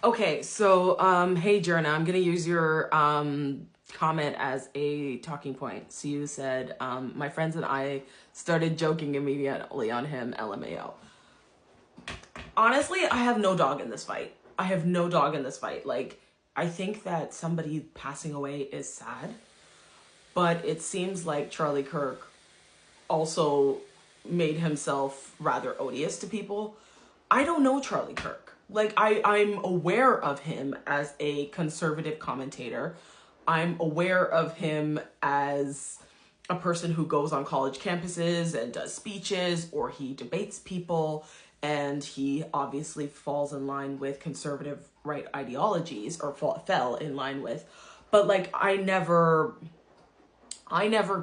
Okay, so hey Journa, I'm gonna use your comment as a talking point. So you said my friends and I started joking immediately on him, LMAO. Honestly, I have no dog in this fight. I have no dog in this fight. Like, I think that somebody passing away is sad, but it seems like Charlie Kirk also made himself rather odious to people. I don't know Charlie Kirk. Like, I'm aware of him as a conservative commentator. I'm aware of him as a person who goes on college campuses and does speeches, or he debates people, and he obviously falls in line with conservative right ideologies, or fell in line with. But like, I never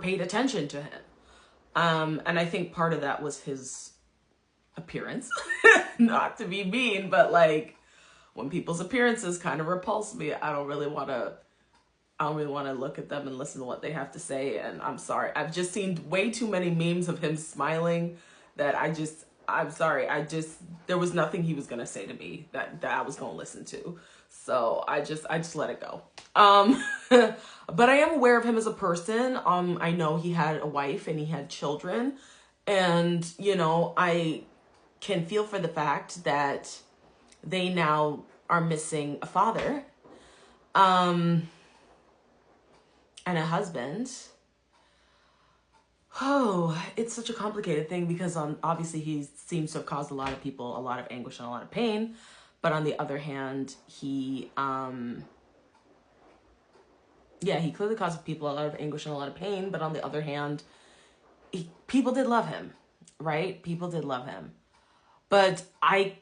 paid attention to him. And I think part of that was his appearance. Not to be mean, but like, when people's appearances kind of repulse me, I don't really want to look at them and listen to what they have to say. And I'm sorry, I've just seen way too many memes of him smiling that I'm sorry, there was nothing he was gonna say to me that I was gonna listen to. So I just let it go. But I am aware of him as a person. I know he had a wife and he had children, and I can feel for the fact that they now are missing a father, and a husband. Oh, it's such a complicated thing because obviously he seems to have caused a lot of people a lot of anguish and a lot of pain, but on the other hand, he clearly caused people a lot of anguish and a lot of pain, but on the other hand, people did love him, right? People did love him. But I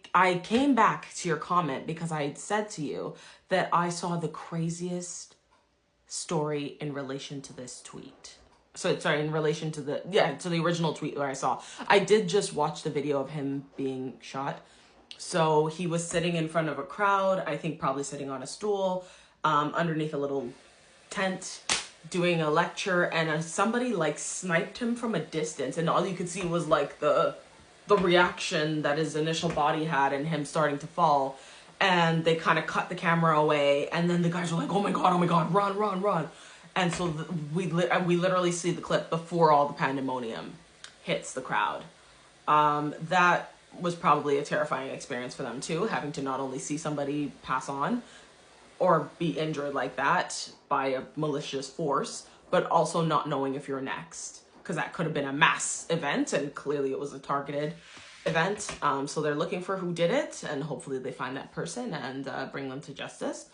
came back to your comment because I had said to you that I saw the craziest story in relation to this tweet. So sorry, in relation to the original tweet where I did just watch the video of him being shot. So he was sitting in front of a crowd, I think probably sitting on a stool, underneath a little tent, doing a lecture, and somebody like sniped him from a distance, and all you could see was like the reaction that his initial body had and him starting to fall. And they kind of cut the camera away, and then the guys were like, oh my god, run. And so we literally see the clip before all the pandemonium hits the crowd. That was probably a terrifying experience for them too, having to not only see somebody pass on or be injured like that by a malicious force, but also not knowing if you're next, because that could have been a mass event, and clearly it was a targeted event. So they're looking for who did it, and hopefully they find that person and bring them to justice.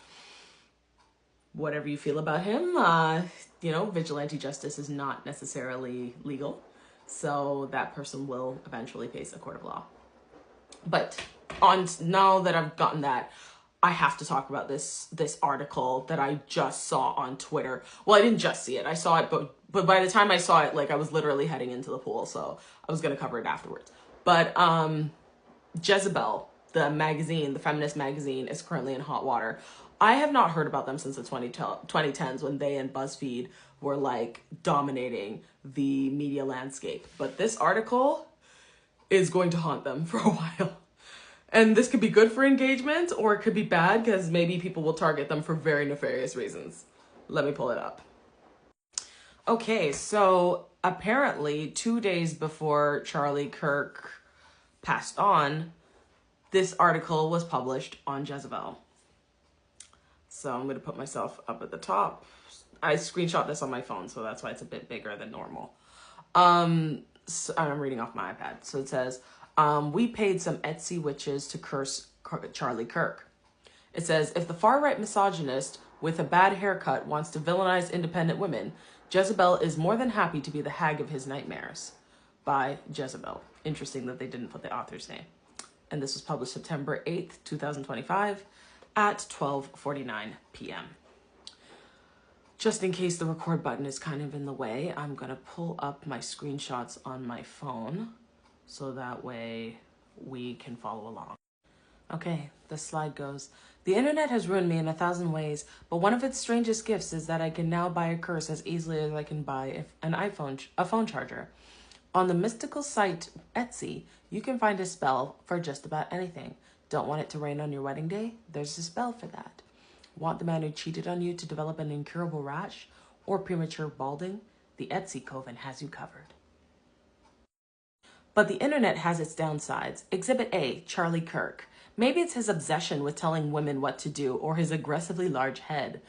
Whatever you feel about him, vigilante justice is not necessarily legal, so that person will eventually face a court of law. But now that I've gotten that, I have to talk about this article that I just saw on Twitter. Well, I didn't just see it. I saw it, but by the time I saw it, like, I was literally heading into the pool, so I was going to cover it afterwards. But Jezebel, the magazine, the feminist magazine, is currently in hot water. I have not heard about them since the 2010s when they and BuzzFeed were like dominating the media landscape. But this article is going to haunt them for a while. And this could be good for engagement, or it could be bad because maybe people will target them for very nefarious reasons. Let me pull it up. Okay, so apparently 2 days before Charlie Kirk passed on, this article was published on Jezebel. So I'm going to put myself up at the top. I screenshot this on my phone, so that's why it's a bit bigger than normal. So I'm reading off my iPad. So it says, we paid some Etsy witches to curse Charlie Kirk. It says, if the far-right misogynist with a bad haircut wants to villainize independent women, Jezebel is more than happy to be the hag of his nightmares. By Jezebel. Interesting that they didn't put the author's name. And this was published September 8th, 2025 at 12:49 p.m. Just in case the record button is kind of in the way, I'm going to pull up my screenshots on my phone so that way we can follow along. Okay, the slide goes. The internet has ruined me in 1,000 ways, but one of its strangest gifts is that I can now buy a curse as easily as I can buy a phone charger. On the mystical site Etsy, you can find a spell for just about anything. Don't want it to rain on your wedding day? There's a spell for that. Want the man who cheated on you to develop an incurable rash or premature balding? The Etsy coven has you covered. But the internet has its downsides. Exhibit A, Charlie Kirk. Maybe it's his obsession with telling women what to do or his aggressively large head.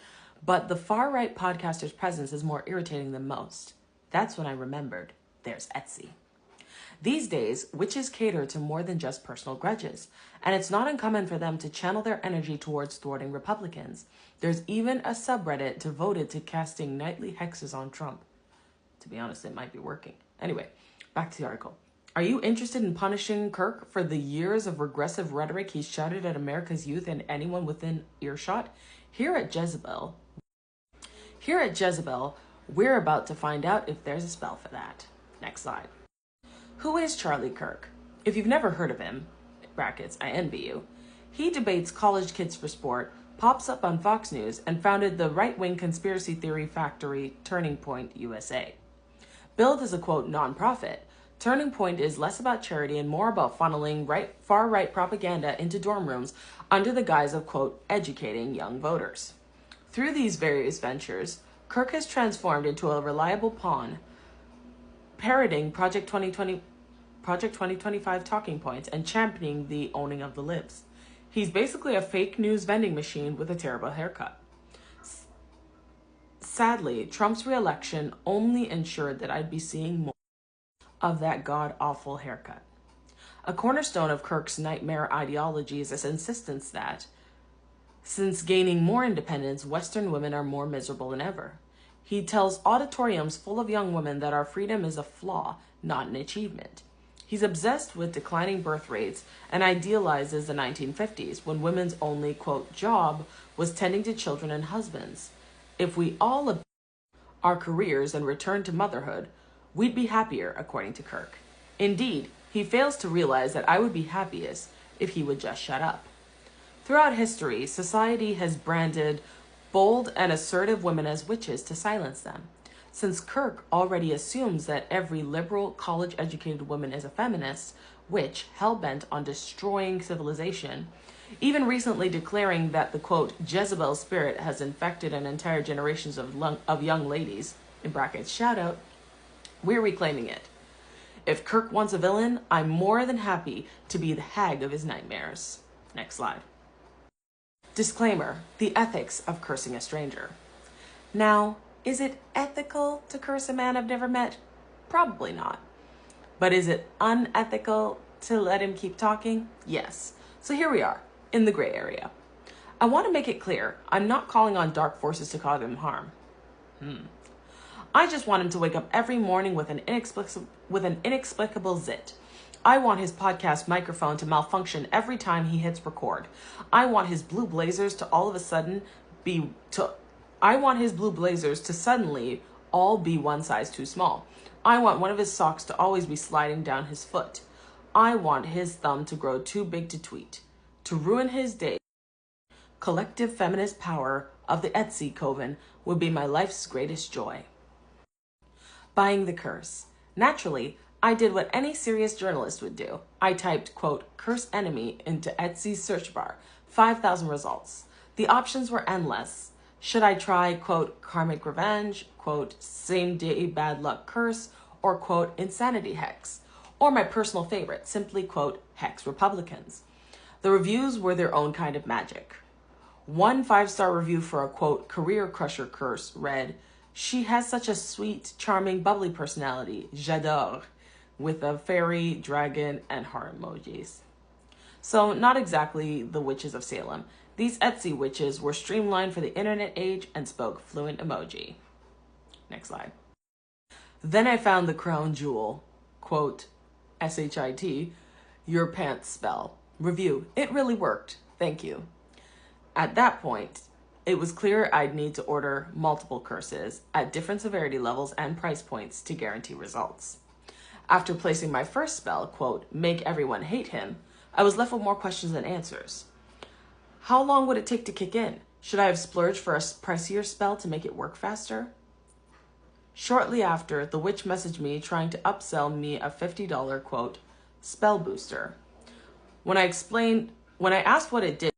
But the far-right podcaster's presence is more irritating than most. That's when I remembered. There's Etsy. These days, witches cater to more than just personal grudges, and it's not uncommon for them to channel their energy towards thwarting Republicans. There's even a subreddit devoted to casting nightly hexes on Trump. To be honest, it might be working. Anyway, back to the article. Are you interested in punishing Kirk for the years of regressive rhetoric he's shouted at America's youth and anyone within earshot? Here at Jezebel, we're about to find out if there's a spell for that. Next slide. Who is Charlie Kirk? If you've never heard of him, brackets, I envy you, he debates college kids for sport, pops up on Fox News, and founded the right-wing conspiracy theory factory Turning Point USA. Billed as a, quote, nonprofit, Turning Point is less about charity and more about funneling far-right propaganda into dorm rooms under the guise of, quote, educating young voters. Through these various ventures, Kirk has transformed into a reliable pawn, parroting Project 2025 talking points and championing the owning of the libs. He's basically a fake news vending machine with a terrible haircut. Sadly, Trump's re-election only ensured that I'd be seeing more of that god-awful haircut. A cornerstone of Kirk's nightmare ideology is his insistence that, since gaining more independence, Western women are more miserable than ever. He tells auditoriums full of young women that our freedom is a flaw, not an achievement. He's obsessed with declining birth rates and idealizes the 1950s, when women's only, quote, job was tending to children and husbands. If we all abandoned our careers and returned to motherhood, we'd be happier, according to Kirk. Indeed, he fails to realize that I would be happiest if he would just shut up. Throughout history, society has branded bold and assertive women as witches to silence them. Since Kirk already assumes that every liberal, college-educated woman is a feminist, witch, hell-bent on destroying civilization, even recently declaring that the, quote, Jezebel spirit has infected an entire generations of young ladies, in brackets, shout out, we're reclaiming it. If Kirk wants a villain, I'm more than happy to be the hag of his nightmares. Next slide. Disclaimer, the ethics of cursing a stranger. Now, is it ethical to curse a man I've never met? Probably not. But is it unethical to let him keep talking? Yes. So here we are, in the gray area. I want to make it clear, I'm not calling on dark forces to cause him harm. I just want him to wake up every morning with an inexplicable zit. I want his podcast microphone to malfunction every time he hits record. I want his blue blazers to suddenly all be one size too small. I want one of his socks to always be sliding down his foot. I want his thumb to grow too big to tweet. To ruin his day, collective feminist power of the Etsy coven would be my life's greatest joy. Buying the curse. Naturally, I did what any serious journalist would do. I typed, quote, curse enemy into Etsy's search bar. 5,000 results. The options were endless. Should I try, quote, karmic revenge, quote, same day bad luck curse, or, quote, insanity hex? Or my personal favorite, simply, quote, hex Republicans. The reviews were their own kind of magic. One 5-star review for a, quote, career crusher curse read, she has such a sweet, charming, bubbly personality. J'adore. With a fairy, dragon, and heart emojis. So not exactly the witches of Salem. These Etsy witches were streamlined for the internet age and spoke fluent emoji. Next slide. Then I found the crown jewel, quote, SHIT, your pants spell. Review, it really worked. Thank you. At that point, it was clear I'd need to order multiple curses at different severity levels and price points to guarantee results. After placing my first spell, quote, make everyone hate him, I was left with more questions than answers. How long would it take to kick in? Should I have splurged for a pricier spell to make it work faster? Shortly after, the witch messaged me trying to upsell me a $50, quote, spell booster. When I explained when I asked what it did,